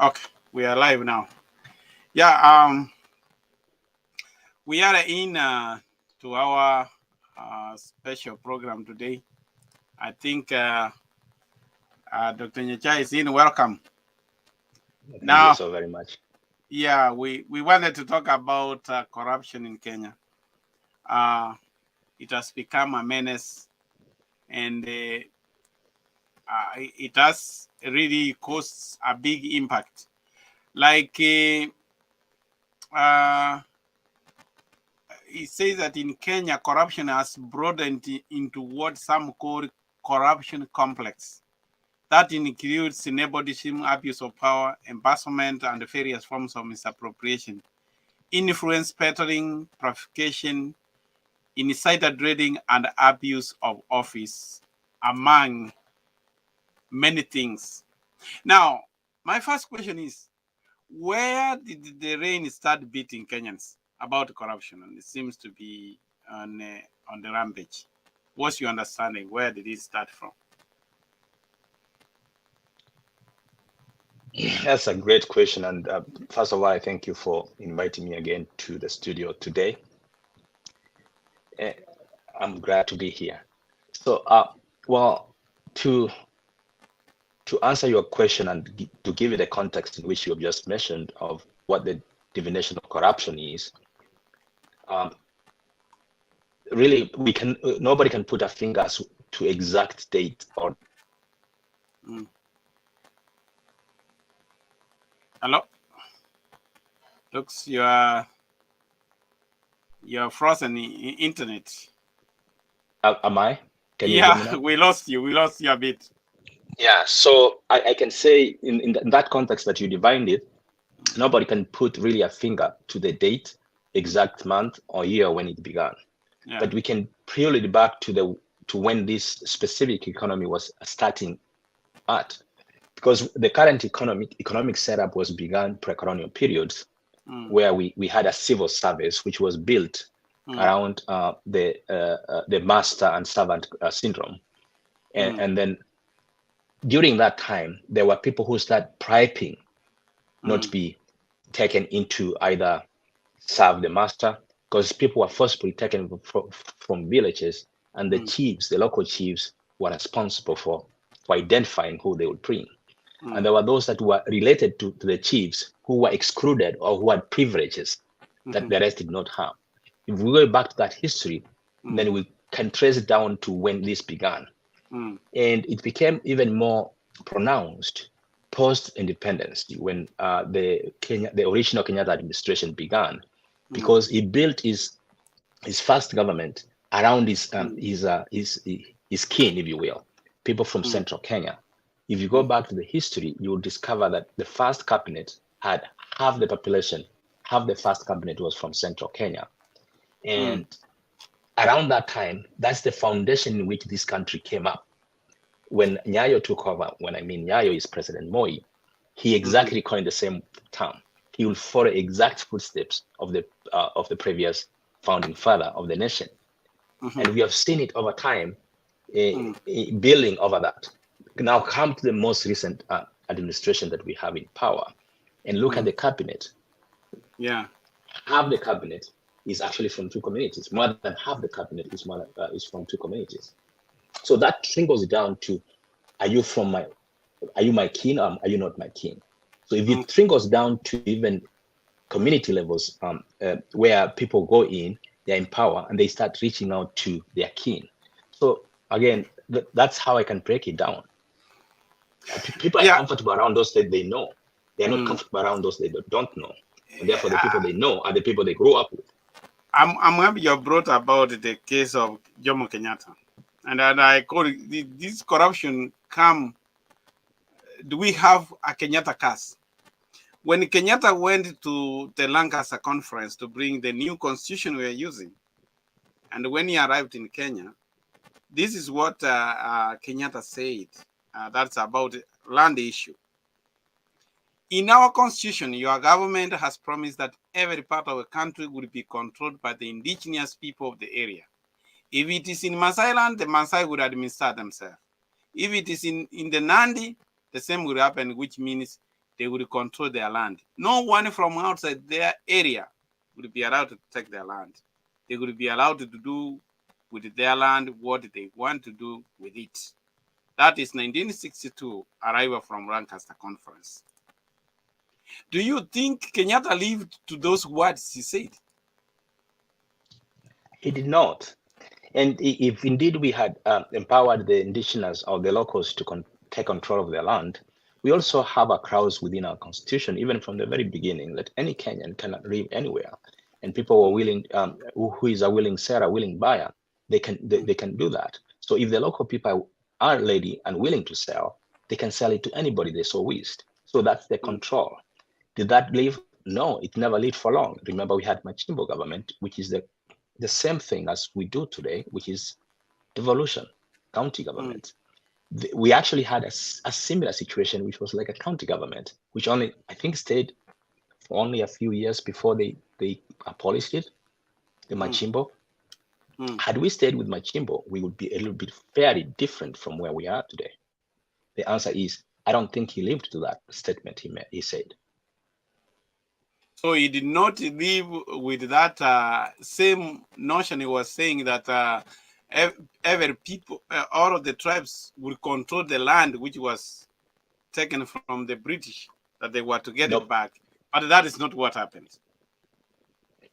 Okay, we are live now. Yeah, we are in to our special program today. I think Dr. Nyecha is in. Welcome. Thank you Now, so very much. yeah, we wanted to talk about corruption in Kenya. Uh, it has become a menace, and it has really caused a big impact. Like he says that in Kenya, corruption has broadened into what some call corruption complex. That includes nepotism, abuse of power, embezzlement, and various forms of misappropriation, influence peddling, trafficking, insider trading, and abuse of office, among many things. Now, my first question is, where did the rain start beating Kenyans about corruption? And it seems to be on the rampage. What's your understanding? Where did it start from? That's a great question. And first of all, I thank you for inviting me again to the studio today. Eh, I'm glad to be here. So, well, to to answer your question and to give you the context in which you have just mentioned of what the definition of corruption is, um, really, we can nobody can put a finger to exact date or. Mm. Hello? Looks you're frozen internet. Am I? Can you hear Yeah, me now? we lost you. We lost you a bit. Yeah, so I can say in that context that you defined it, nobody can put really a finger to the date, exact month or year when it began. Yeah. But we can purely back to when this specific economy was starting at, because the current economic setup was began pre-colonial periods, where we had a civil service which was built around the master and servant syndrome, and then during that time there were people who started bribing not be taken into either serve the master, because people were forcibly taken from villages, and the chiefs, the local chiefs, were responsible for identifying who they would bring. And there were those that were related to the chiefs who were excluded or who had privileges that the rest did not have. If we go back to that history, then we can trace it down to when this began. And it became even more pronounced post-independence when the original Kenyatta administration began, because he built his first government around his kin, if you will, people from central Kenya. If you go back to the history, you will discover that the first cabinet had half the population, half the first cabinet was from central Kenya. And around that time, that's the foundation in which this country came up. When Nyayo took over, when I mean Nyayo is President Moi, he exactly coined the same term. He will follow exact footsteps of the previous founding father of the nation, and we have seen it over time, building over that. Now come to the most recent administration that we have in power, and look at the cabinet. Yeah. Half the cabinet is actually from two communities. More than half the cabinet is from two communities. So that trickles down to: are you my kin, or are you not my kin? So if it trickles down to even community levels, where people go in, they're in power, and they start reaching out to their kin. So again, that's how I can break it down. People are Yeah. comfortable around those that they know. They're not comfortable around those they don't know. And therefore, the people they know are the people they grow up with. I'm happy you brought about the case of Jomo Kenyatta, and I call it this corruption come. Do we have a Kenyatta curse? When Kenyatta went to the Lancaster conference to bring the new constitution we are using, and when he arrived in Kenya, this is what Kenyatta said. That's about land issue. In our constitution, your government has promised that every part of the country will be controlled by the indigenous people of the area. If it is in Masai land, the Masai would administer themselves. If it is in the Nandi, the same will happen, which means they would control their land. No one from outside their area would be allowed to take their land. They would be allowed to do with their land what they want to do with it. That is 1962 arrival from Lancaster Conference. Do you think Kenyatta lived to those words he said? He did not. And if indeed we had empowered the indigenous or the locals to take control of their land, we also have a clause within our constitution, even from the very beginning, that any Kenyan cannot live anywhere. And people were willing, who is a willing seller, a willing buyer, they can do that. So if the local people are ready and willing to sell, they can sell it to anybody they so wished. So that's the control. Did that live? No, it never lived for long. Remember, we had Machimbo government, which is the same thing as we do today, which is devolution, county government. We actually had a similar situation, which was like a county government, which only, I think, stayed for only a few years before they abolished it, the Machimbo. Had we stayed with Machimbo, we would be a little bit very different from where we are today. The answer is, I don't think he lived to that statement he said. So he did not live with that same notion. He was saying that every people, all of the tribes would control the land which was taken from the British, that they were to get it back. But that is not what happened.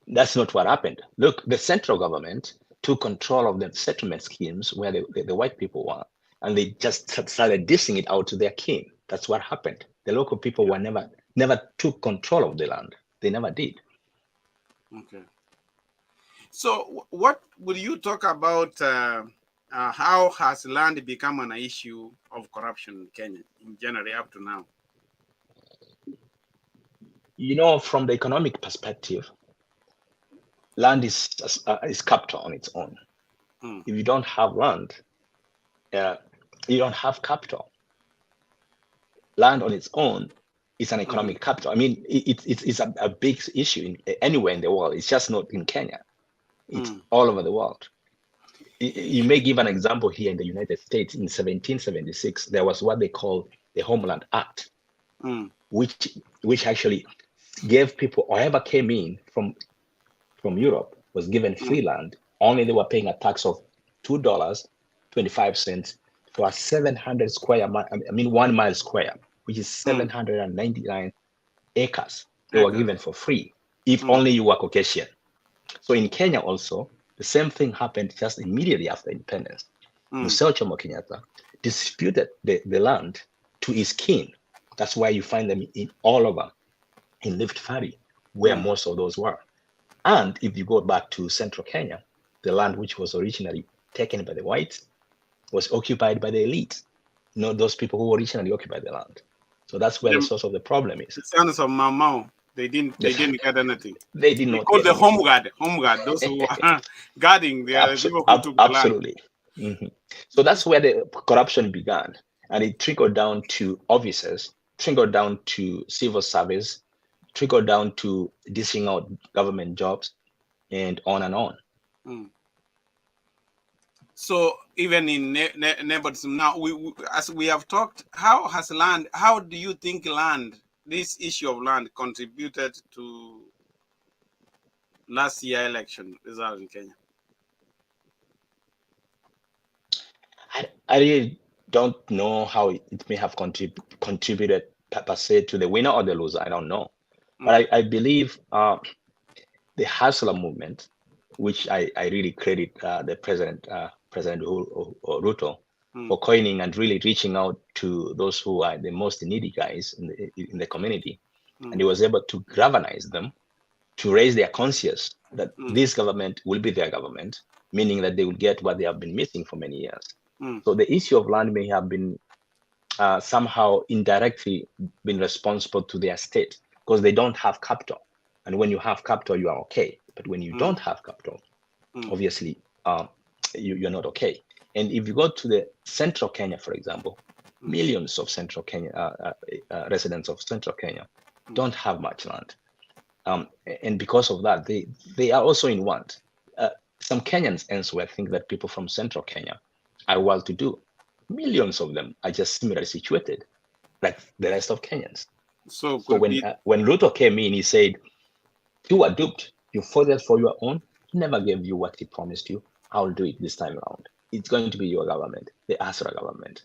That's not what happened. Look, the central government took control of the settlement schemes where the white people were, and they just started dishing it out to their kin. That's what happened. The local people were never took control of the land. They never did. Okay. So what would you talk about how has land become an issue of corruption in Kenya in general up to now? You know, from the economic perspective, land is capital on its own. If you don't have land, you don't have capital. Land on its own is an economic capital. I mean, it's a big issue anywhere in the world. It's just not in Kenya. It's all over the world. You may give an example here in the United States. In 1776, there was what they call the Homeland Act, which actually gave people, whoever came in from Europe, was given free land. Only they were paying a tax of $2.25 for a 700 square mile, 1 mile square, which is 799 acres. They were given for free, if only you were Caucasian. So in Kenya also, the same thing happened just immediately after independence. Museo Jomo Kenyatta disputed the land to his kin. That's why you find them all over in Rift Valley, where most of those were. And if you go back to central Kenya, the land which was originally taken by the whites was occupied by the elite, not those people who originally occupied the land. So that's where the source of the problem is. The sons of Mau, they didn't get anything. They did not. They called the home guard, those who were guarding the people who took absolutely. The land. So that's where the corruption began, and it trickled down to officers, trickled down to civil service, trickled down to dishing out government jobs, and on and on. So even in nepotism now, as we have talked, how do you think this issue of land contributed to last year election result in Kenya? I really don't know how it may have contributed per se to the winner or the loser. I don't know. But I believe the Hustler movement, which I really credit the President Ruto for coining and really reaching out to those who are the most needy guys in the community. And he was able to galvanize them to raise their conscience that this government will be their government, meaning that they will get what they have been missing for many years. So the issue of land may have been somehow indirectly been responsible to their state because they don't have capital. And when you have capital, you are okay. But when you don't have capital, obviously, you're not okay. And if you go to the central Kenya, for example, millions of central Kenya residents of central Kenya don't have much land. And because of that, they are also in want. Some Kenyans elsewhere think that people from central Kenya are well-to-do. Millions of them are just similarly situated like the rest of Kenyans. So So when Ruto came in, he said, "You are duped. You voted for your own. He never gave you what he promised you. I'll do it this time around. It's going to be your government, the Asra government."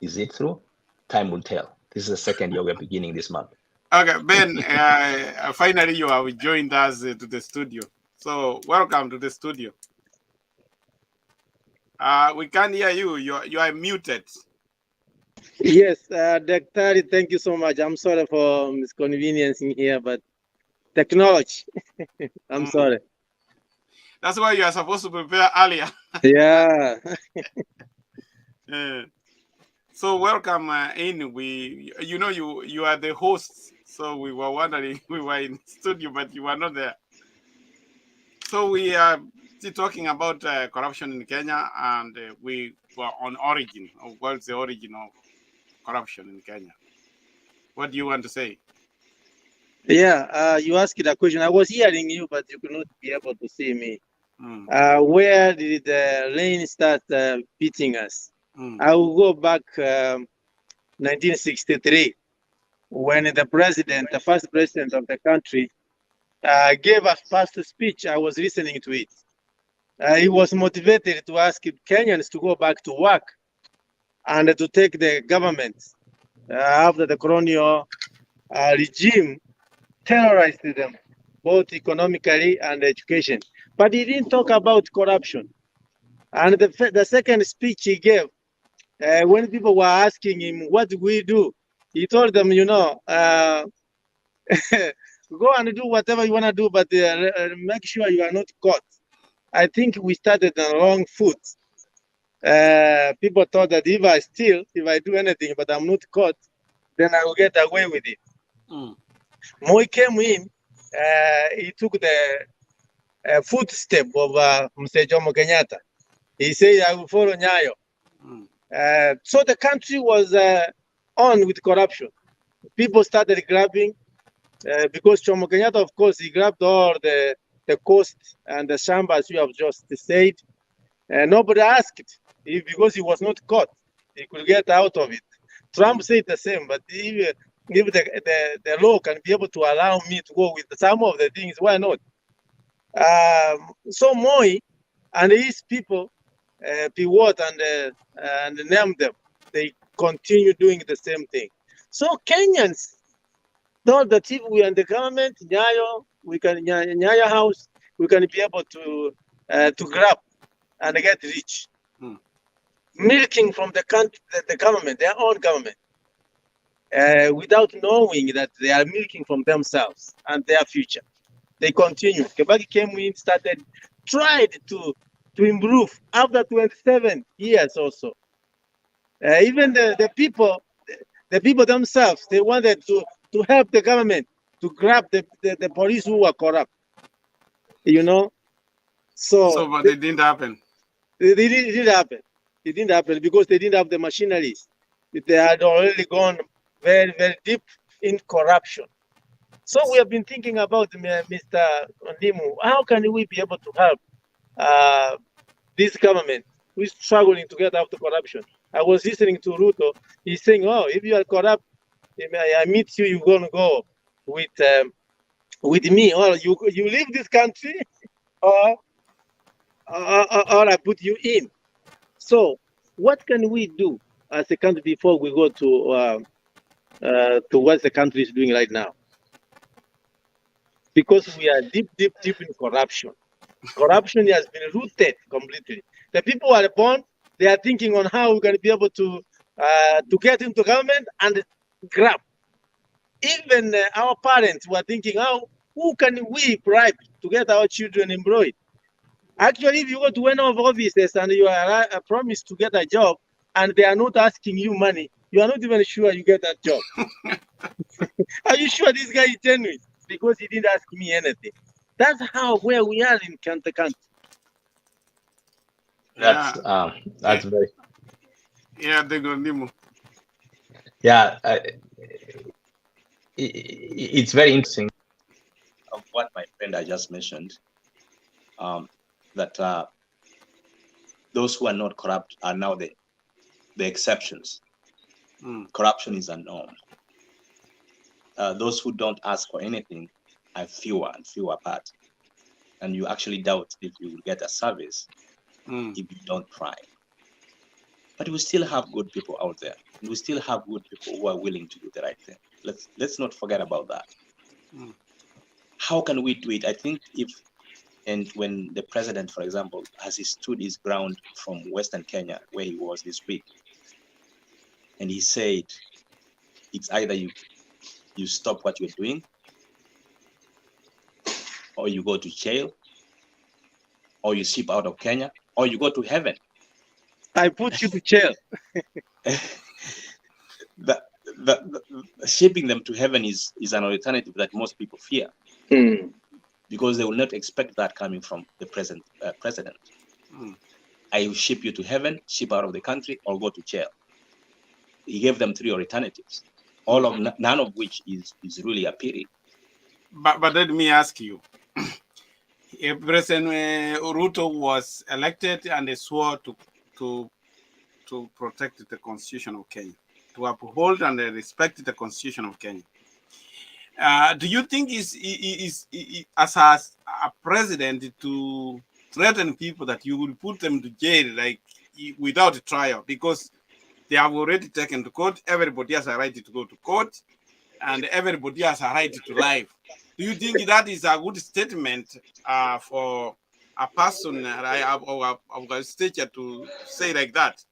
Is it true? Time will tell. This is the second year we're beginning this month. Okay, Ben, finally you have joined us to the studio. So welcome to the studio. We can't hear you. You are muted. Yes, Dr. Thank you so much. I'm sorry for misconveniencing here, but technology. I'm sorry. That's why you are supposed to prepare earlier. Yeah. So welcome in. You are the host. So we were wondering, we were in studio, but you were not there. So we are still talking about corruption in Kenya, and we were on origin of what's the origin of corruption in Kenya. What do you want to say? Yeah, you asked a question. I was hearing you, but you could not be able to see me. Where did the rain start beating us? I will go back 1963, when the first president of the country, gave a first speech. I was listening to it. He was motivated to ask Kenyans to go back to work and to take the government after the colonial regime terrorized them, both economically and education. But he didn't talk about corruption. And the second speech he gave, when people were asking him, what do we do? He told them, go and do whatever you want to do, but make sure you are not caught. I think we started on the wrong foot. People thought that if I steal, if I do anything, but I'm not caught, then I will get away with it. Moi came in, he took the footstep of Mr. Jomo Kenyatta. He said, I will follow Nyayo. So the country was on with corruption. People started grabbing, because Jomo Kenyatta, of course, he grabbed all the coast and the shambas you have just said. Nobody asked because he was not caught. He could get out of it. Trump said the same, but if the law can be able to allow me to go with some of the things, why not? So Moi and his people, pivot and name them. They continue doing the same thing. So Kenyans thought that if we are in the government, Nyayo House, we can be able to grab and get rich, milking from the country, the government, their own government, without knowing that they are milking from themselves and their future. They continue. Kibaki came in, tried to improve after 27 years also. Even the people themselves, they wanted to help the government to grab the police who were corrupt. So but it didn't happen. It didn't happen. It didn't happen because they didn't have the machineries. They had already gone very, very deep in corruption. So we have been thinking about Mr. Ondimu. How can we be able to help this government who is struggling to get out of corruption? I was listening to Ruto. He's saying, "Oh, if you are corrupt, I meet you. You're gonna go with me, or you leave this country, or I put you in." So, what can we do as a country before we go to what the country is doing right now? Because we are deep in corruption. Corruption has been rooted completely. The people who are born, they are thinking on how we can be able to get into government and grab. Even our parents were thinking, who can we bribe to get our children employed? Actually, if you go to any of offices and you are promised to get a job and they are not asking you money, you are not even sure you get that job. Are you sure this guy is genuine? Because he didn't ask me anything. That's where we are in the country. That's very. Yeah, they go Nimo. Yeah, it's very interesting of what my friend I just mentioned. That those who are not corrupt are now the exceptions. Corruption is a norm. those who don't ask for anything are fewer and fewer apart. And you actually doubt if you will get a service if you don't try. But we still have good people out there. And we still have good people who are willing to do the right thing. Let's not forget about that. How can we do it? I think when the president, for example, has stood his ground from Western Kenya, where he was this week, and he said, it's either you stop what you're doing, or you go to jail, or you ship out of Kenya, or you go to heaven. I put you to jail. Shipping them to heaven is an alternative that most people fear, because they will not expect that coming from the present president. I will ship you to heaven, ship out of the country, or go to jail. He gave them 3 alternatives, none of which is really appealing. But let me ask you, if President Ruto was elected and they swore to protect the Constitution of Kenya, to uphold and respect the Constitution of Kenya, do you think is as a president to threaten people that you will put them to jail like without a trial, because they have already taken to court? Everybody has a right to go to court, and everybody has a right to life. Do you think that is a good statement for a person of a stature to say like that?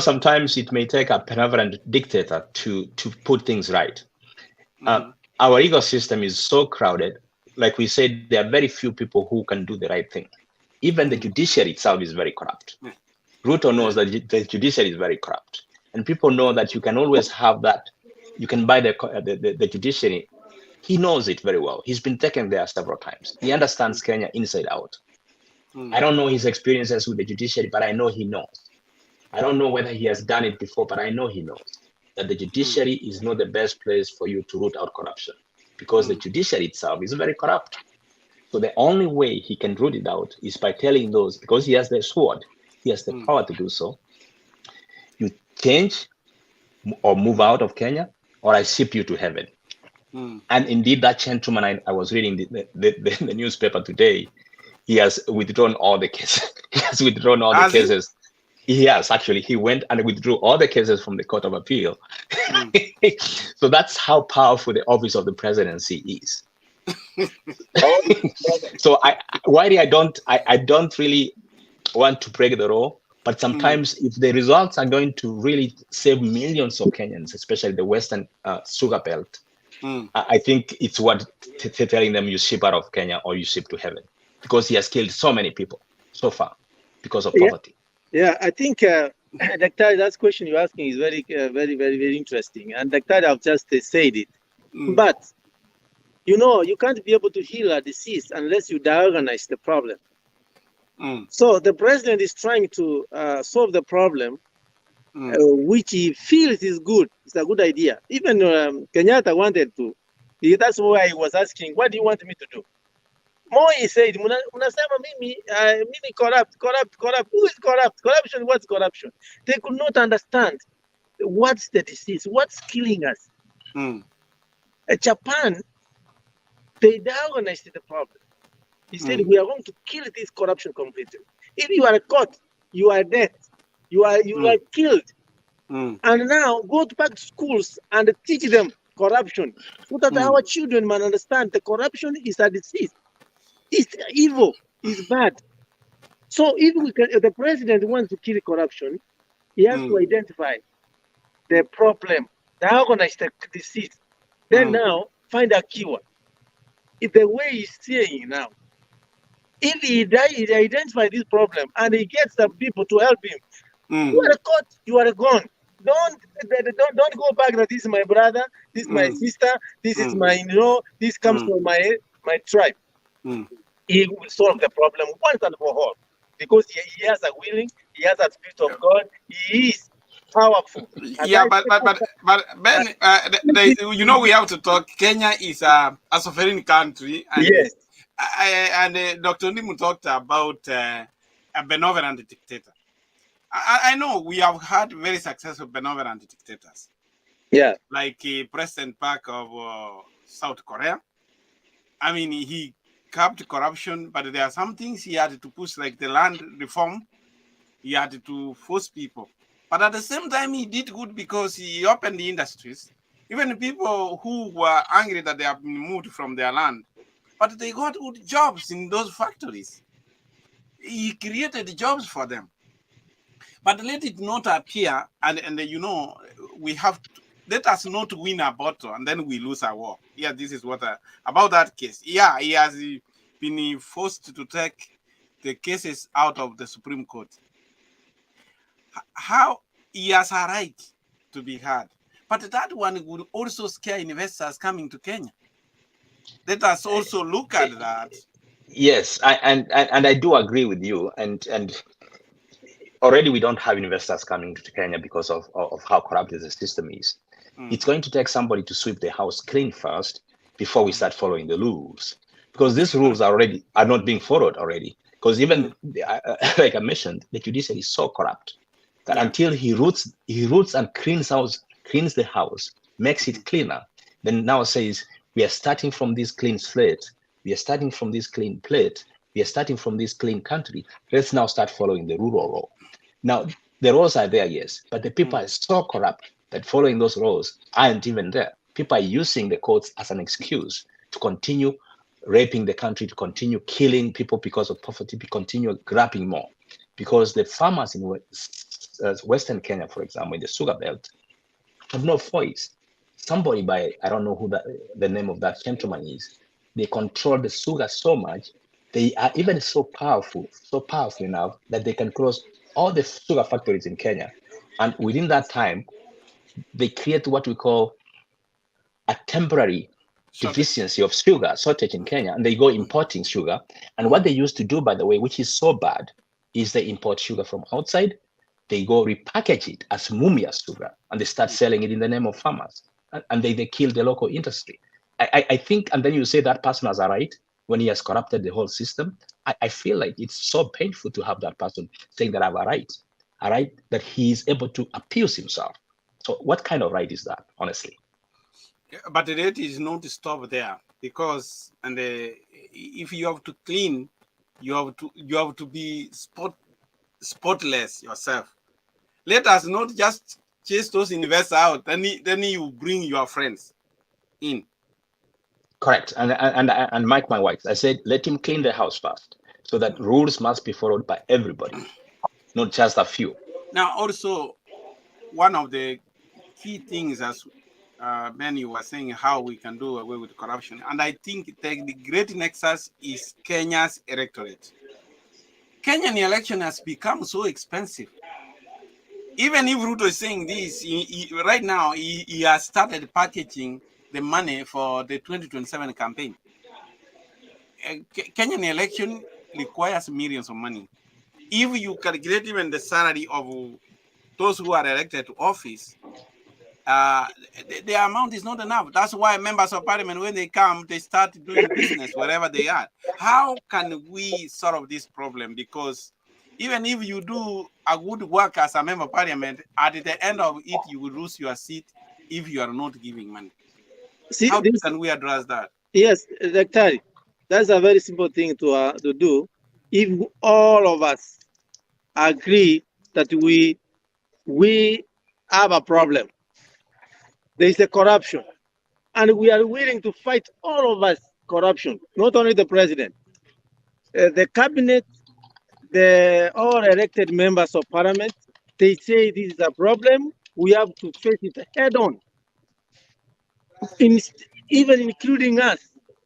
Sometimes it may take a benevolent dictator to put things right. Our ecosystem is so crowded. Like we said, there are very few people who can do the right thing. Even the judiciary itself is very corrupt. Ruto knows that the judiciary is very corrupt, and people know that you can always have that. You can buy the judiciary. He knows it very well. He's been taken there several times. He understands Kenya inside out. I don't know his experiences with the judiciary, but I know he knows. I don't know whether he has done it before, but I know he knows that the judiciary is not the best place for you to root out corruption, because the judiciary itself is very corrupt. So the only way he can root it out is by telling those, because he has the sword, he has the power to do so. You change or move out of Kenya, or I ship you to heaven. And indeed, that gentleman, I was reading the newspaper today, he has withdrawn all the cases. He has withdrawn all the cases. He has actually. He went and withdrew all the cases from the Court of Appeal. So that's how powerful the office of the presidency is. So I don't really want to break the law, but sometimes if the results are going to really save millions of Kenyans, especially the Western sugar belt, I think it's worth telling them you ship out of Kenya or you ship to heaven, because he has killed so many people so far because of poverty. Yeah, I think Dr. that question you're asking is very, very, very, very interesting. And Dr. I've just said it. But, you can't be able to heal a disease unless you diagnose the problem. So the president is trying to solve the problem, which he feels is good. It's a good idea. Even Kenyatta wanted to. That's why he was asking, what do you want me to do? Moi said, "Unasema mimi corrupt. Who is corrupt? Corruption. What's corruption?" They could not understand what's the disease, what's killing us. Japan, they diagnosed the problem. He said, "We are going to kill this corruption completely. If you are caught, you are dead. You are killed. And now go back to schools and teach them corruption, so that our children might understand the corruption is a disease. It's evil, it's bad. So if the president wants to kill corruption, he has to identify the problem, diagnose the disease, then now find a cure. It's the way he's saying now. If he identifies this problem and he gets the people to help him, you are caught, you are gone. Don't go back that this is my brother, this is my sister, this is my this comes from my tribe. He will solve the problem once and for all, because he has a willing, he has a spirit of God, he is powerful. But Ben, we have to talk. Kenya is a sovereign country, and yes. And Dr. Nimu talked about a benevolent dictator. I know we have had very successful benevolent dictators. Yeah. Like President Park of South Korea. I mean, he curbed corruption, but there are some things he had to push, like the land reform. He had to force people. But at the same time, he did good because he opened the industries. Even people who were angry that they have been moved from their land, but they got good jobs in those factories. He created jobs for them. But let it not appear, and you know, we have to, let us not win a battle and then we lose a war. Yeah, this is what about that case. Yeah, he has been forced to take the cases out of the Supreme Court. How he has a right to be heard, but that one would also scare investors coming to Kenya. Let us also look at that. Yes, and I do agree with you, and already we don't have investors coming to Kenya because of how corrupt the system is. It's going to take somebody to sweep the house clean first before we start following the rules, because these rules are not being followed already. Because even like I mentioned, the judiciary is so corrupt that until he roots and cleans the house, makes it cleaner, then now says we are starting from this clean slate, we are starting from this clean plate, we are starting from this clean country. Let's now start following the rule of law. Now, the laws are there, yes, but the people are so corrupt that following those laws aren't even there. People are using the courts as an excuse to continue raping the country, to continue killing people because of poverty, to continue grabbing more. Because the farmers in Western Kenya, for example, in the sugar belt, have no voice. Somebody by, I don't know who the name of that gentleman is, they control the sugar so much, they are even so powerful enough that they can close all the sugar factories in Kenya. And within that time, they create what we call a temporary deficiency of sugar, shortage in Kenya, and they go importing sugar. And what they used to do, by the way, which is so bad, is they import sugar from outside, they go repackage it as Mumia sugar, and they start selling it in the name of farmers. And they kill the local industry. I think, and then you say that person has a right when he has corrupted the whole system. I feel like it's so painful to have that person saying that I have a right that he is able to abuse himself. So what kind of right is that, honestly? But the rate is not to stop there, because if you have to clean, you have to be spotless yourself. Let us not just chase those investors out, then you bring your friends in. Correct. And Mike, my wife, I said, let him clean the house first, so that rules must be followed by everybody, not just a few. Now, also, one of the key things, as many were saying, how we can do away with corruption, and I think the great nexus is Kenya's electorate. Kenyan election has become so expensive. Even if Ruto is saying this, right now he has started packaging the money for the 2027 campaign. Kenyan election requires millions of money. If you calculate even the salary of those who are elected to office, the amount is not enough. That's why members of parliament, when they come, they start doing business wherever they are. How can we solve this problem? Because even if you do a good work as a member of parliament, at the end of it, you will lose your seat if you are not giving money. See, how can we address that? Yes, Dr. That's a very simple thing to do. If all of us agree that we have a problem, there is a corruption, and we are willing to fight all of us corruption, not only the president, the cabinet, all elected members of parliament. They say this is a problem. We have to face it head on. Even including us,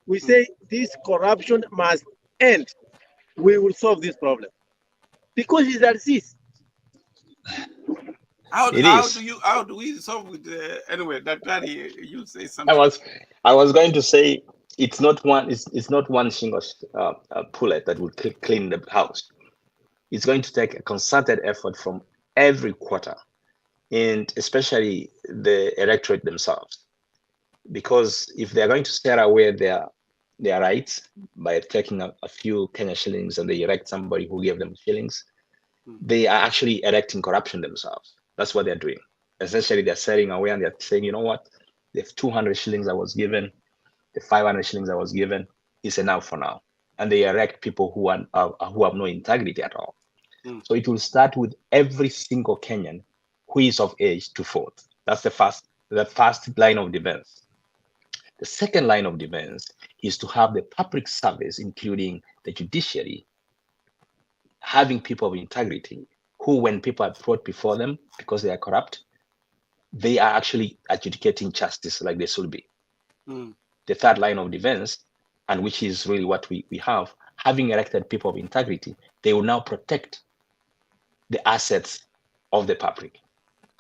we say this corruption must end. We will solve this problem because it exists. How do we solve it? Anyway, Dr. You say something. I was going to say it's not one single bullet that will clean the house. It's going to take a concerted effort from every quarter, and especially the electorate themselves, because if they're going to stare away their rights by taking a few Kenya shillings and they elect somebody who gave them shillings, they are actually erecting corruption themselves. That's what they're doing. Essentially, they're selling away and they're saying, you know what, the 200 shillings I was given, the 500 shillings I was given is enough for now. And they erect people who have no integrity at all. So it will start with every single Kenyan who is of age to vote. That's the first line of defense. The second line of defense is to have the public service, including the judiciary, having people of integrity who, when people are brought before them because they are corrupt, they are actually adjudicating justice like they should be. The third line of defense, and which is really what we have, having elected people of integrity, they will now protect the assets of the public.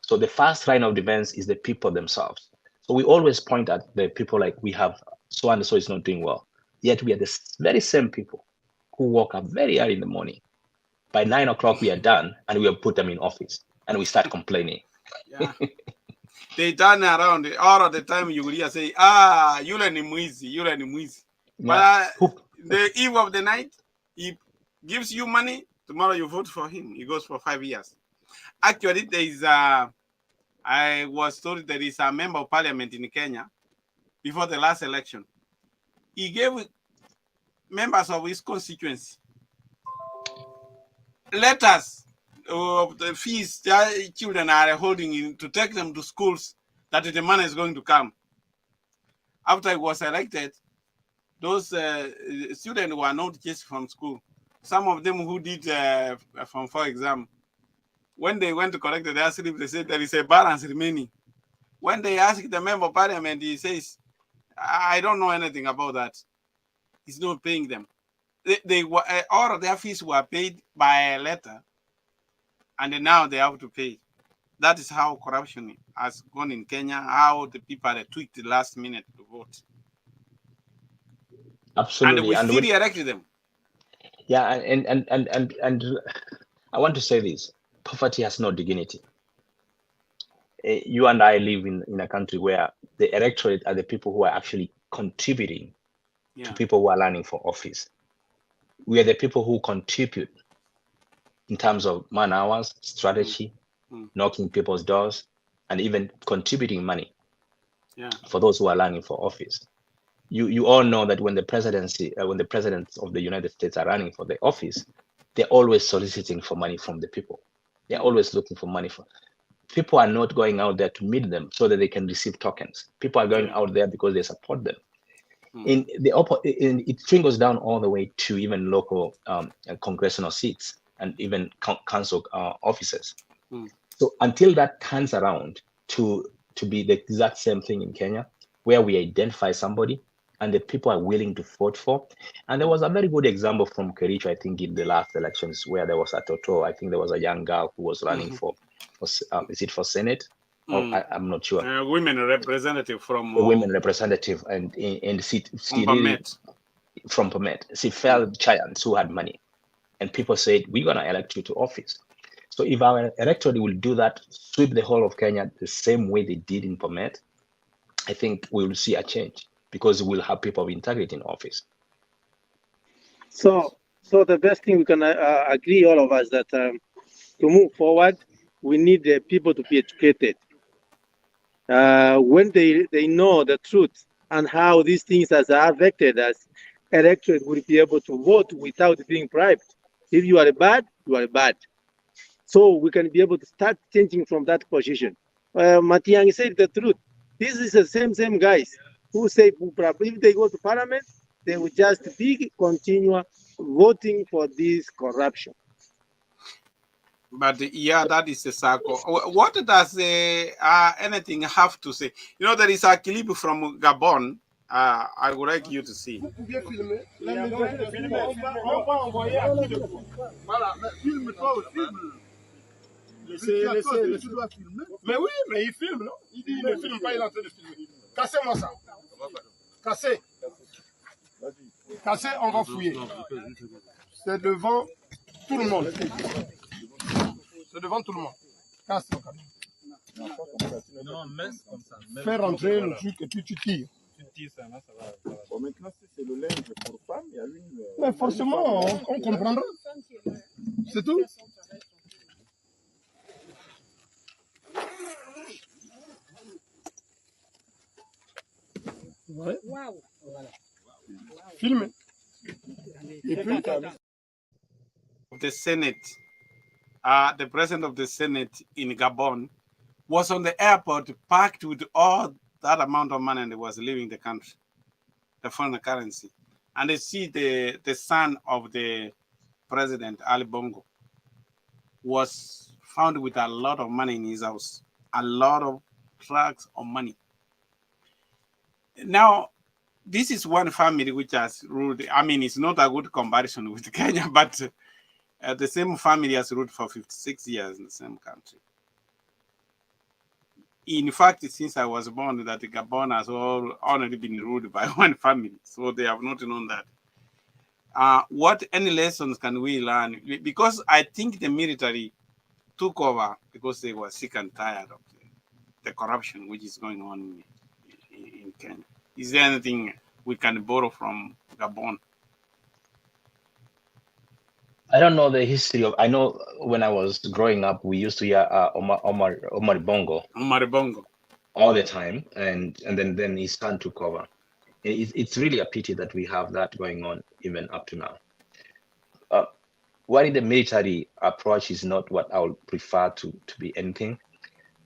So the first line of defense is the people themselves. So we always point at the people like we have so and so is not doing well. Yet we are the very same people who woke up very early in the morning. By 9 o'clock, we are done and we have put them in office and we start complaining. Yeah. They turn around all of the time. You will hear say, yule ni mwizi, yule ni mwizi. Yeah. But the eve of the night, he gives you money. Tomorrow you vote for him. He goes for 5 years. Actually, there is I was told there is a member of parliament in Kenya before the last election. He gave members of his constituency letters of the fees their children are holding to take them to schools, that the money is going to come. After he was elected, those students were not just from school. Some of them who did Form 4 exam, when they went to collect their slip, they said there is a balance remaining. When they asked the member of parliament, he says, I don't know anything about that. He's not paying them. They were all of their fees were paid by a letter, and now they have to pay. That is how corruption has gone in Kenya, how the people are tweaked the last minute to vote. Absolutely. And we still elected them. Yeah, and I want to say this: poverty has no dignity. You and I live in a country where the electorate are the people who are actually contributing to people who are running for office. We are the people who contribute in terms of man hours, strategy, knocking people's doors, and even contributing money for those who are running for office. You all know that when the presidents of the United States are running for the office, they're always soliciting for money from the people. They're always looking for money from. People are not going out there to meet them so that they can receive tokens. People are going out there because they support them. It trickles down all the way to even local congressional seats and even council offices. So until that turns around to be the exact same thing in Kenya, where we identify somebody and the people are willing to vote for. And there was a very good example from Kericho, I think, in the last elections, where there was a Toto. I think there was a young girl who was running for is it for Senate? I'm not sure. Women representative from a women representative, and from Bomet. She felt giants who had money, and people said, "We're gonna elect you to office." So if our electorate will do that, sweep the whole of Kenya the same way they did in Bomet, I think we will see a change because we'll have people of integrity in office. So the best thing we can agree, all of us, that to move forward, we need the people to be educated. When they know the truth and how these things has affected us, electorate will be able to vote without being bribed. If you are bad, you are bad. So we can be able to start changing from that position. Matiang'i said the truth. This is the same guys who say if they go to parliament, they will just be continue voting for this corruption. But yeah, that is a circle. What does anything have to say? You know, there is a clip from Gabon. I would like you to see. Mais oui, mais il filme, non? Il dit, il ne filme pas, il est en train de filmer. Cassez-moi ça. Cassez. Cassez, on va fouiller. C'est devant tout le monde. C'est devant tout le monde. Casse ton camion. Non, mets comme ça. Fais rentrer le truc et puis tu tires. Tu tires ça, là, ça va. Bon, maintenant, si c'est le linge pour femme, il y a une. Mais forcément, on comprendra. C'est tout. Ouais. Filme. Et puis, The Senate, the president of the Senate in Gabon was on the airport packed with all that amount of money and was leaving the country, the foreign currency. And they see the son of the president, Ali Bongo, was found with a lot of money in his house, a lot of trucks of money. Now, this is one family which has ruled. I mean, it's not a good comparison with Kenya, but the same family has ruled for 56 years in the same country. In fact, since I was born, that Gabon has already been ruled by one family, so they have not known that. What any lessons can we learn? Because I think the military took over because they were sick and tired of the corruption which is going on in Kenya. Is there anything we can borrow from Gabon? I don't know the history of. I know when I was growing up, we used to hear Omar Bongo. Omar Bongo. All the time, and then his son took over. It's really a pity that we have that going on even up to now. While the military approach is not what I would prefer to be anything,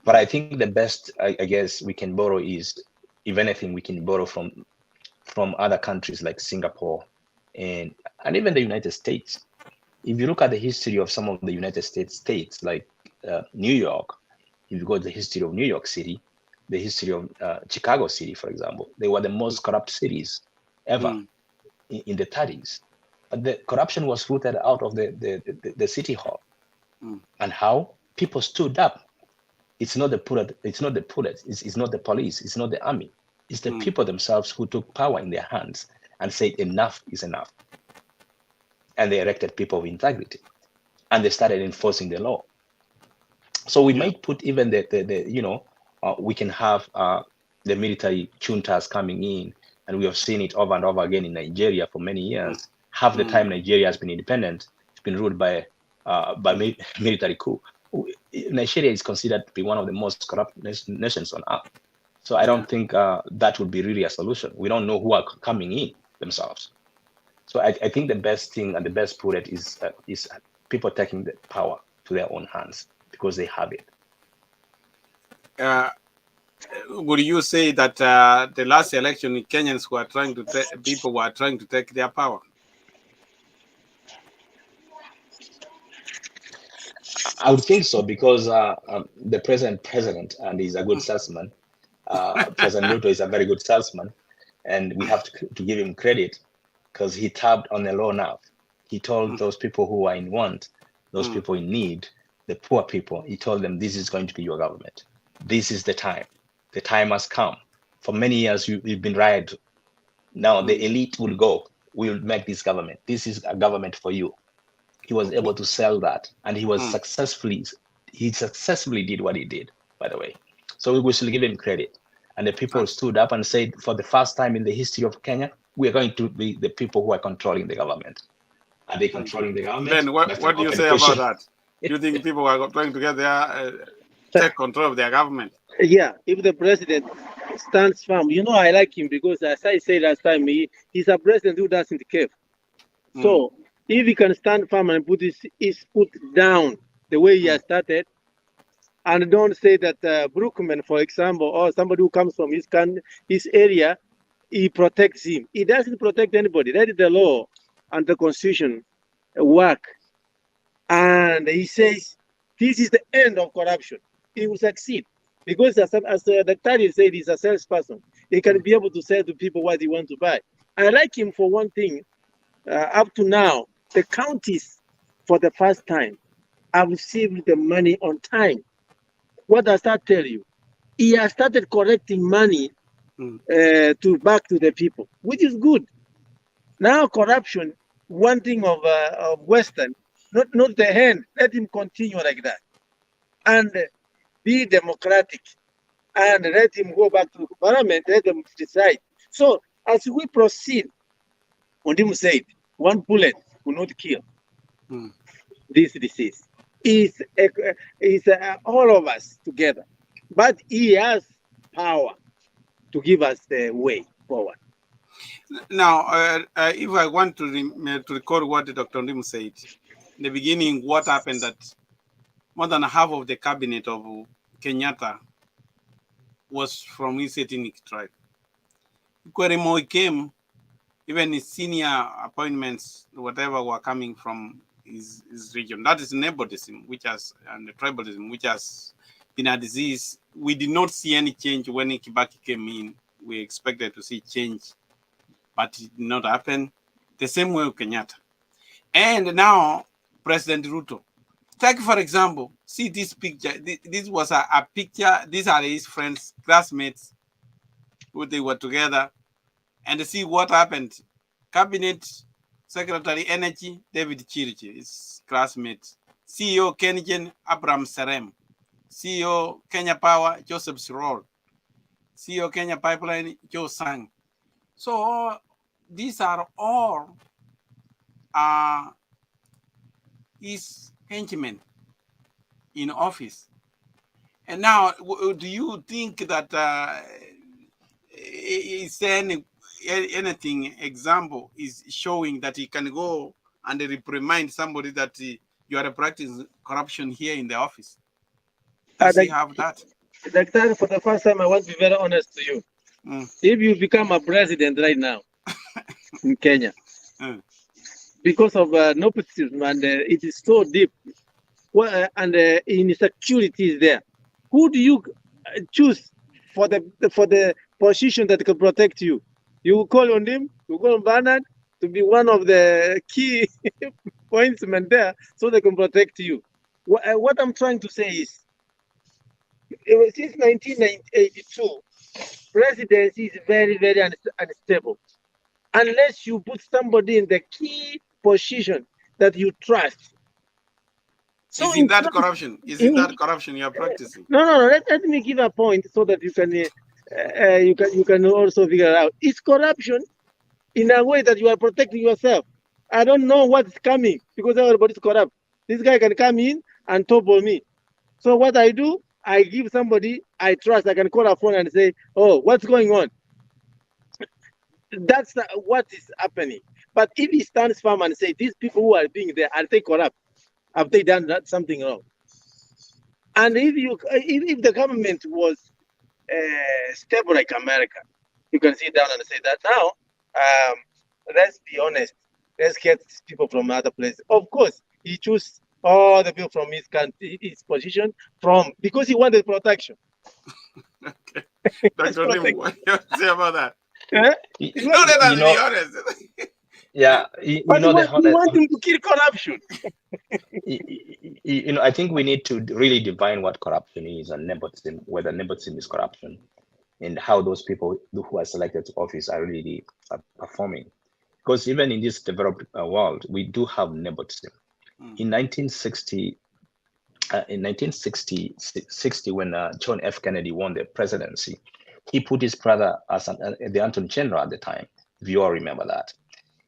but I think the best I guess we can borrow is, if anything, we can borrow from other countries like Singapore and even the United States. If you look at the history of some of the United States, like New York, if you go to the history of New York City, the history of Chicago City, for example, they were the most corrupt cities ever in the 30s. But the corruption was rooted out of the city hall. And how people stood up. It's not the police, it's not the police, it's not the army. It's the people themselves who took power in their hands and said enough is enough. And they elected people of integrity, and they started enforcing the law. So we might put even we can have the military juntas coming in, and we have seen it over and over again in Nigeria for many years. Half the time Nigeria has been independent, it's been ruled by military coup. Nigeria is considered to be one of the most corrupt nations on earth. So I don't think that would be really a solution. We don't know who are coming in themselves. So I think the best thing and the best bullet is people taking the power to their own hands because they have it. Would you say that the last election, Kenyans people were trying to take their power? I would think so, because the present president, and he's a good salesman. President Ruto is a very good salesman, and we have to give him credit, because he tapped on the low nerve. He told those people who are in want, those people in need, the poor people, he told them, this is going to be your government. This is the time. The time has come. For many years, you've been rioting. Now the elite will go. We will make this government. This is a government for you. He was able to sell that, and he successfully did what he did, by the way. So we should give him credit. And the people stood up and said, for the first time in the history of Kenya, we are going to be the people who are controlling the government. Are they controlling the government? Then what do you say about that? Do you think people are trying to get take control of their government? Yeah, if the president stands firm, I like him because, as I said last time, he's a president who doesn't care. So if he can stand firm and put his foot down the way he has started, and don't say that Brookman, for example, or somebody who comes from his area, he protects him. He doesn't protect anybody. Let the law and the constitution work. And he says, this is the end of corruption. He will succeed. Because as the Tari said, he's a salesperson. He can be able to sell to people what he wants to buy. I like him for one thing. Up to now, the counties, for the first time, have received the money on time. What does that tell you? He has started collecting money back to the people, which is good. Now corruption, one thing of Western, not the hand. Let him continue like that, and be democratic, and let him go back to parliament. Let them decide. So as we proceed, Ondimu said, one bullet will not kill this disease. It's all of us together, but he has power to give us the way. forward. Now, if I want to record what Dr. Ndim said, in the beginning, what happened that more than half of the cabinet of Kenyatta was from his ethnic tribe. Kwere Moi came, even his senior appointments, whatever, were coming from his region. That is nepotism, and the tribalism, which has been a disease. We did not see any change when Kibaki came in. We expected to see change, but it did not happen. The same way with Kenyatta. And now, President Ruto. Take, for example, see this picture. This was a picture. These are his friends, classmates, who they were together. And see what happened. Cabinet Secretary Energy, David Chirichi, his classmate. CEO Kengen, Abraham Serem. CEO Kenya Power, Joseph Sirol. CEO Kenya Pipeline, Joe Sang. So these are all his henchmen in office. And now, do you think that is there anything example is showing that he can go and reprimand somebody that you are practicing corruption here in the office? Does he have that? Dr. For the first time, I want to be very honest to you. If you become a president right now in Kenya, because of nepotism and it is so deep, and insecurity is there, who do you choose for the position that can protect you? You call on him, you call on Bernard to be one of the key pointsmen there so they can protect you. What I'm trying to say is, since 1982, presidency is very, very unstable. Unless you put somebody in the key position that you trust. So is that corruption? Is it that corruption you are practicing? No. Let me give a point so that you can also figure it out. It's corruption in a way that you are protecting yourself. I don't know what's coming because everybody's corrupt. This guy can come in and topple me. So what I do, I give somebody I trust. I can call a phone and say, "Oh, what's going on?" That's what is happening. But if he stands firm and say, "These people who are being there, are they corrupt? Have they done something wrong?" And if the government was stable like America, you can sit down and say that now. Let's be honest. Let's get people from other places. Of course, he chose all the people from his country, his position, because he wanted protection. Okay. Dr. Lim, what do you say about that? No, let us be honest. Yeah, but we want him to kill corruption. I think we need to really define what corruption is and nepotism, whether nepotism is corruption, and how those people who are selected to office are really performing. Because even in this developed world, we do have nepotism. In 1960, when John F. Kennedy won the presidency, he put his brother as the Attorney General at the time, if you all remember that.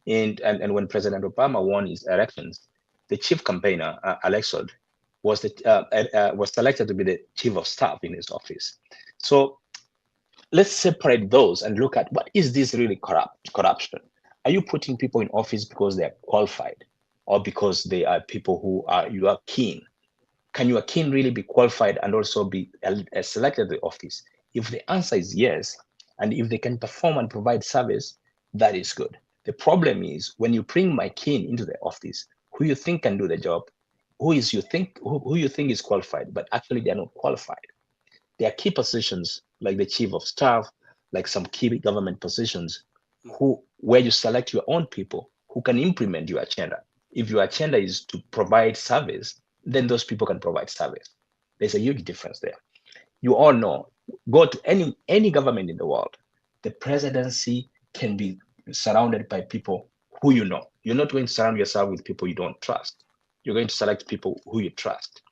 And when President Obama won his elections, the chief campaigner, Alex Saud, was selected to be the chief of staff in his office. So let's separate those and look at what is this really corruption? Are you putting people in office because they are qualified or because they are people who you are keen? Can your kin really be qualified and also be selected to the office? If the answer is yes, and if they can perform and provide service, that is good. The problem is when you bring my kin into the office, who you think can do the job, who you think is qualified, but actually they are not qualified. There are key positions like the chief of staff, like some key government positions, where you select your own people who can implement your agenda. If your agenda is to provide service, then those people can provide service. There's a huge difference there. You all know, go to any government in the world, the presidency can be surrounded by people who you know. You're not going to surround yourself with people you don't trust. You're going to select people who you trust.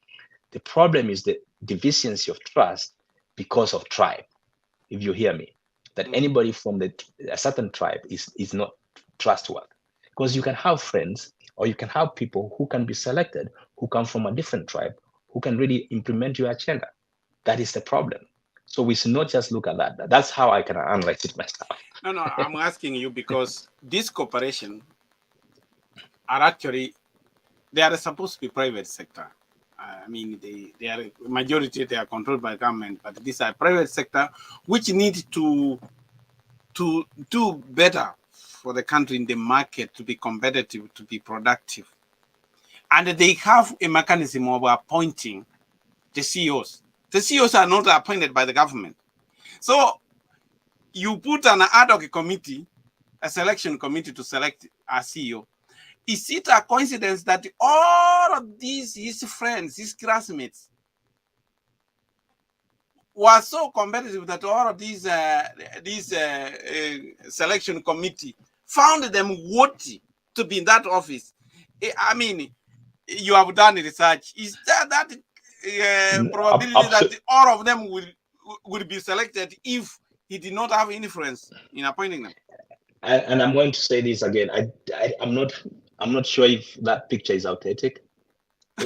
The problem is the deficiency of trust because of tribe. If you hear me, that anybody from a certain tribe is not trustworthy. Because you can have friends or you can have people who can be selected, who come from a different tribe, who can really implement your agenda. That is the problem. So we should not just look at that. That's how I can analyze it myself. No, I'm asking you because this corporation are actually, they are supposed to be private sector. I mean, they are majority, they are controlled by government, but these are private sector which need to do better for the country in the market, to be competitive, to be productive. And they have a mechanism of appointing the CEOs. The CEOs are not appointed by the government. So you put an ad hoc committee, a selection committee to select a CEO. Is it a coincidence that all of these, his friends, his classmates, were so competitive that all of these selection committee found them worthy to be in that office? I mean, you have done research. Is there that probability that all of them will be selected if he did not have influence in appointing them? And I'm going to say this again. I'm not sure if that picture is authentic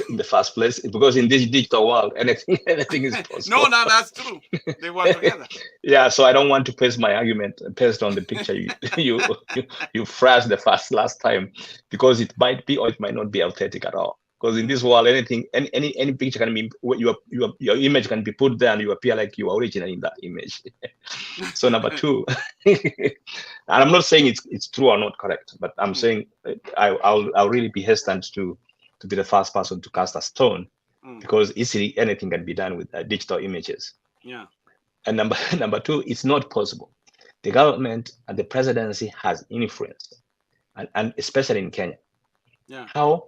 in the first place, because in this digital world, anything is possible. No, that's true. They were together. Yeah, so I don't want to paste my argument based on the picture you phrased last time, because it might be or it might not be authentic at all. Because in this world, anything, any picture can be, your image can be put there and you appear like you are original in that image. So number two, and I'm not saying it's true or not correct, but I'm saying I'll really be hesitant to be the first person to cast a stone, because easily anything can be done with digital images. Yeah. And number two, it's not possible. The government and the presidency has influence, and especially in Kenya. Yeah. How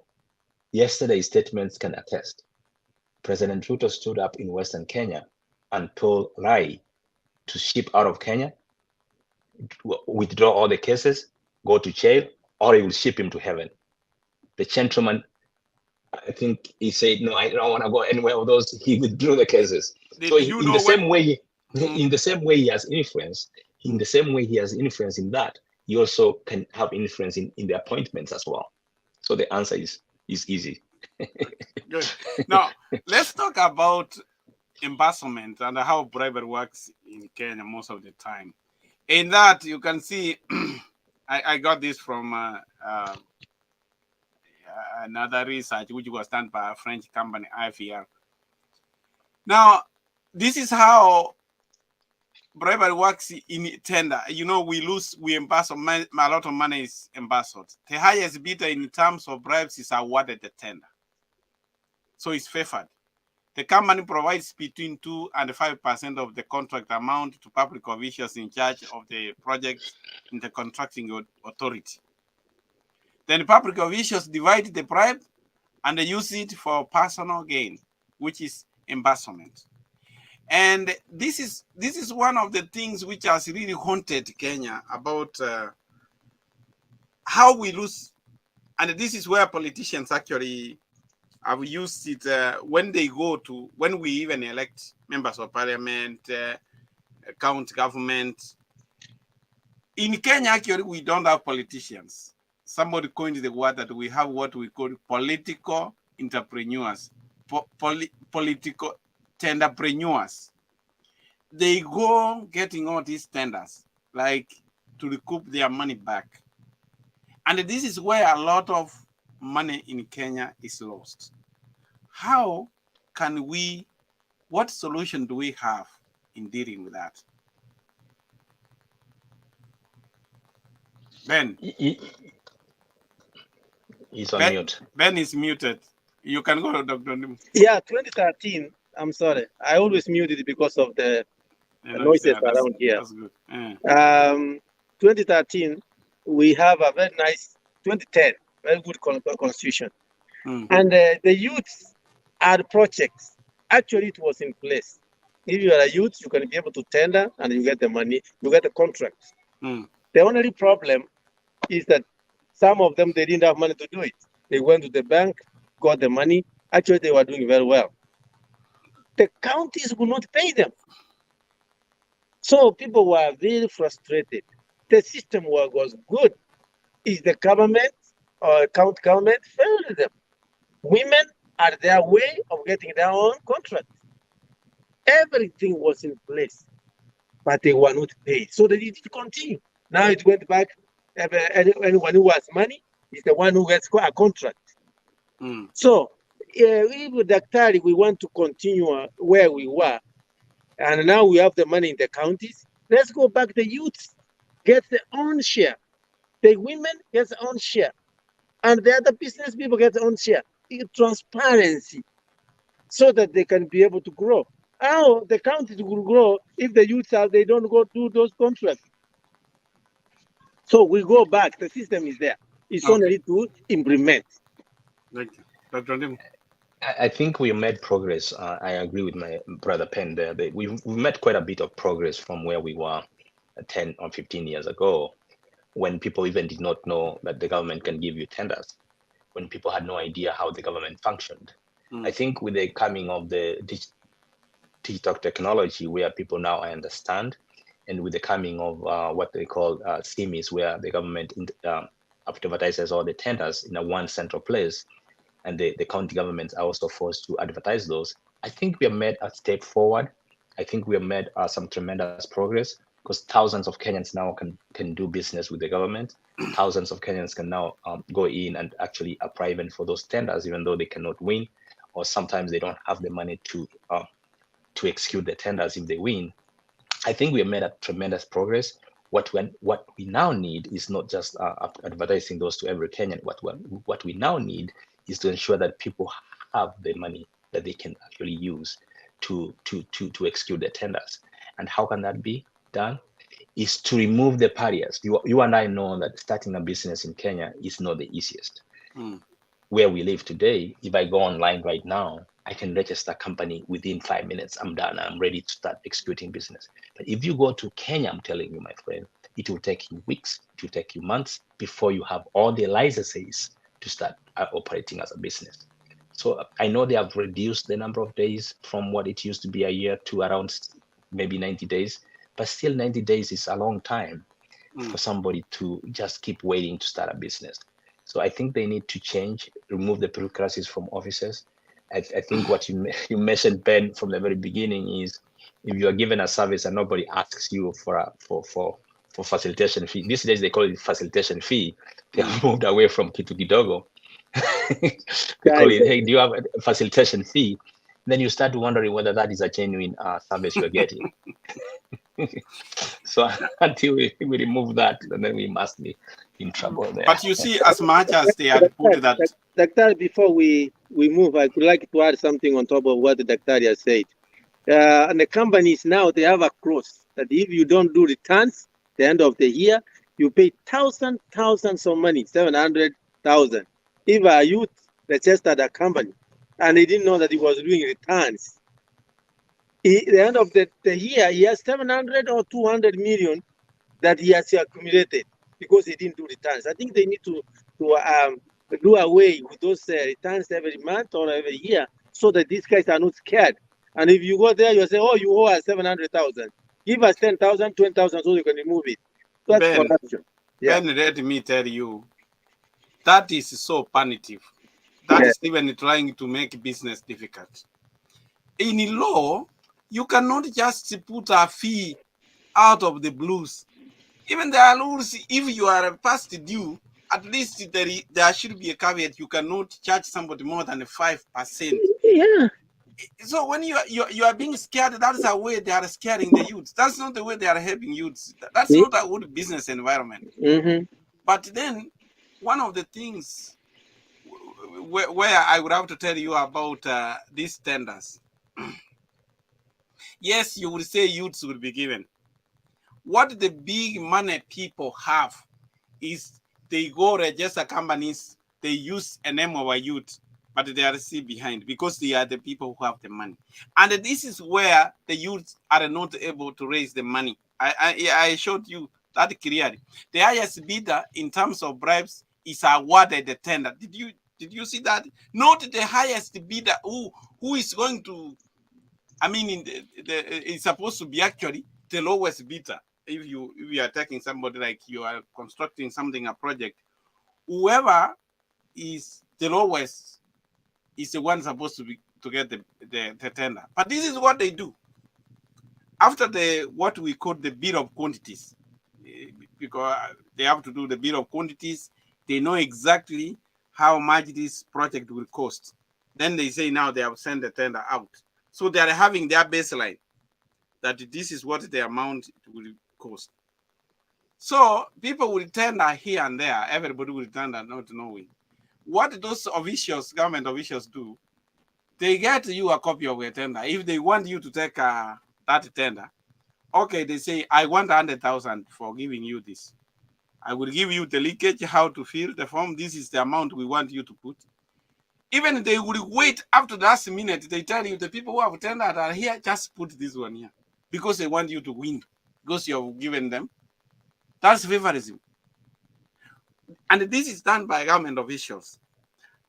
yesterday's statements can attest. President Ruto stood up in Western Kenya and told Rai to ship out of Kenya, withdraw all the cases, go to jail, or he will ship him to heaven. The gentleman, I think he said, no, I don't want to go anywhere with those. He withdrew the cases. So in the same way he has influence, in that, he also can have influence in the appointments as well. So the answer is easy. Good. Now, let's talk about embezzlement and how bribery works in Kenya most of the time. In that, you can see, I got this from another research which was done by a French company, IFR. Now, this is how bribery works in tender. You know, we embezzle, a lot of money is embezzled. The highest bidder in terms of bribes is awarded the tender. So it's favored. The company provides between 2 and 5% of the contract amount to public officials in charge of the project in the contracting authority. Then public officials divide the bribe and they use it for personal gain, which is embezzlement. And this is one of the things which has really haunted Kenya about how we lose. And this is where politicians actually have used it when we even elect members of parliament, county government. In Kenya, actually, we don't have politicians. Somebody coined the word that we have what we call political entrepreneurs, political tenderpreneurs. They go getting all these tenders, like to recoup their money back. And this is where a lot of money in Kenya is lost. How can what solution do we have in dealing with that? Ben. He's on mute. Ben is muted. You can go to Dr. Nim. Yeah, 2013. I'm sorry. I always muted it because of the noises around here. That's good. 2013, we have a very nice 2010, very good constitution. And the youth are projects. Actually, it was in place. If you are a youth, you can be able to tender and you get the money, you get the contracts. The only problem is that some of them, they didn't have money to do it. They went to the bank, got the money. Actually, they were doing very well. The counties would not pay them. So people were very frustrated. The system was good. Is the government or county government failed them? Women are their way of getting their own contract. Everything was in place, but they were not paid. So they need to continue. Now it went back. Anyone who has money is the one who gets a contract. So if with Daktari, we want to continue where we were, and now we have the money in the counties, let's go back. The youth get their own share. The women get their own share. And the other business people get their own share. Transparency, so that they can be able to grow. How the counties will grow if the youths they don't go do those contracts. So we go back. The system is there. It's only to implement. Thank you. Dr. Lim. I think we made progress. I agree with my brother Penn there. We've made quite a bit of progress from where we were 10 or 15 years ago, when people even did not know that the government can give you tenders, when people had no idea how the government functioned. I think with the coming of the digital technology, where people now understand, and with the coming of what they call SIMIs, where the government advertises all the tenders in a one central place, and the county governments are also forced to advertise those, I think we have made a step forward. I think we have made some tremendous progress, because thousands of Kenyans now can do business with the government. Thousands of Kenyans can now go in and actually apply even for those tenders, even though they cannot win, or sometimes they don't have the money to execute the tenders if they win. I think we have made a tremendous progress. What we now need is not just advertising those to every Kenyan. What we now need is to ensure that people have the money that they can actually use to execute the tenders. And how can that be done? Is to remove the barriers. You and I know that starting a business in Kenya is not the easiest. Where we live today, if I go online right now, I can register a company within 5 minutes. I'm done. I'm ready to start executing business. But if you go to Kenya, I'm telling you, my friend, it will take you weeks, it will take you months before you have all the licenses to start operating as a business. So I know they have reduced the number of days from what it used to be a year to around maybe 90 days, but still 90 days is a long time for somebody to just keep waiting to start a business. So I think they need to change, remove the bureaucracies from offices. I think what you mentioned, Ben, from the very beginning is, if you are given a service and nobody asks you for facilitation fee. These days they call it facilitation fee. They have moved away from Kitu Kidogo. They call it, hey, do you have a facilitation fee? Then you start wondering whether that is a genuine service you're getting. So until we remove that, then we must be in trouble there. But you see, as much as they had put that. Dr. Before we move, I would like to add something on top of what the Dr. has said. And the companies now, they have a clause that if you don't do returns at the end of the year, you pay thousands of money, 700,000. If a youth registered a company and he didn't know that he was doing returns, at the end of the year, he has 700 or 200 million that he has accumulated because he didn't do returns. I think they need to do away with those returns every month or every year, so that these guys are not scared. And if you go there, you say, oh, you owe us 700,000. Give us 10,000, 20,000 so you can remove it. That's corruption. Yeah. Ben, let me tell you, that is so punitive. That is even trying to make business difficult. In law, you cannot just put a fee out of the blues. Even there are rules, if you are past due, at least there should be a caveat. You cannot charge somebody more than 5%. Yeah. So when you are being scared, that is the way they are scaring the youths. That's not the way they are helping youths. That's not a good business environment. But then one of the things where I would have to tell you about these tenders. Yes, you would say youths will be given. What the big money people have is they go register companies, they use a name of a youth, but they are still behind because they are the people who have the money. And this is where the youths are not able to raise the money. I showed you that clearly. The highest bidder in terms of bribes is awarded the tender. Did you see that? Not the highest bidder who is going to, I mean, it's supposed to be actually the lowest bidder. If you are taking somebody like you are constructing something, a project, whoever is the lowest is the one supposed to get the tender. But this is what they do. After what we call the bid of quantities, because they have to do the bill of quantities. They know exactly how much this project will cost. Then they say now they have sent the tender out. So they are having their baseline that this is what the amount will cost. So people will tender here and there. Everybody will tender not knowing. What those officials, government officials do, they get you a copy of a tender. If they want you to take that tender, okay, they say, I want 100,000 for giving you this. I will give you the leakage, how to fill the form. This is the amount we want you to put. Even they will wait up to the last minute. They tell you the people who have tendered are here, just put this one here. Because they want you to win. Because you have given them. That's favorism. And this is done by government officials.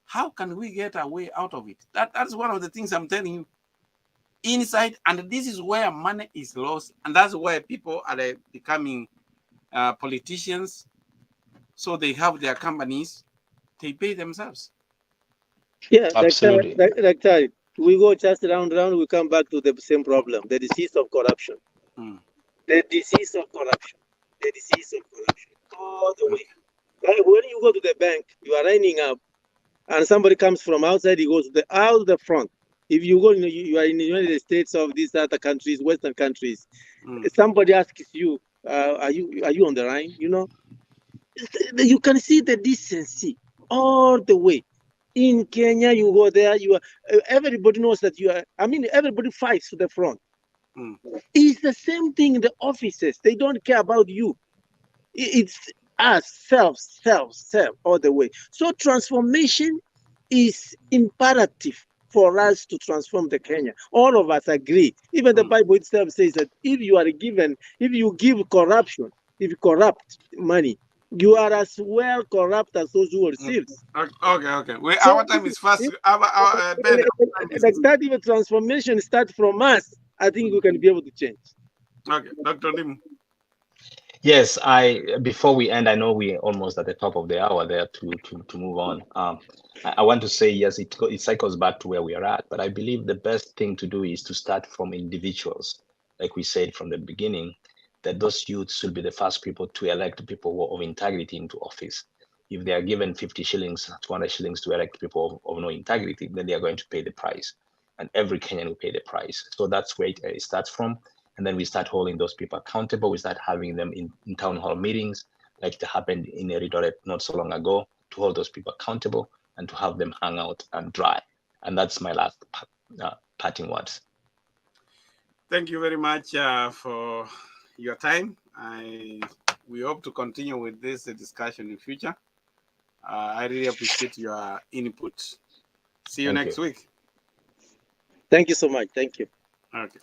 How can we get a way out of it? That's one of the things I'm telling you. Inside, and this is where money is lost. And that's why people are becoming politicians. So they have their companies. They pay themselves. Yeah, Absolutely. like that. We go just round, we come back to the same problem, the disease of corruption. The disease of corruption. The disease of corruption. All the way. Like when you go to the bank, you are lining up, and somebody comes from outside, he goes out the front. If you go, you are in the United States of these other countries, Western countries, somebody asks you, are you on the line? You know, you can see the decency all the way. In Kenya, you go there, you are, everybody knows that you are, I mean, everybody fights to the front. It's the same thing in the offices. They don't care about you. It's us, self, all the way. So transformation is imperative for us to transform the Kenya. All of us agree. Even the Bible itself says that if you give corruption, if you corrupt money, you are as well corrupt as those who receive. Okay. Our time is fast. Ben, that even transformation starts from us. I think we can be able to change. Okay, Dr. Lim. Yes, before we end, I know we're almost at the top of the hour there to move on. I want to say, yes, it cycles back to where we are at, but I believe the best thing to do is to start from individuals. Like we said from the beginning, that those youths should be the first people to elect people of integrity into office. If they are given 50 shillings, 200 shillings to elect people of no integrity, then they are going to pay the price. And every Kenyan will pay the price. So that's where it starts from. And then we start holding those people accountable. We start having them in town hall meetings, like it happened in Eldoret not so long ago, to hold those people accountable and to have them hang out and dry. And that's my last parting words. Thank you very much for your time. We hope to continue with this discussion in future. I really appreciate your input. See you next week. Thank you so much. Thank you. Okay.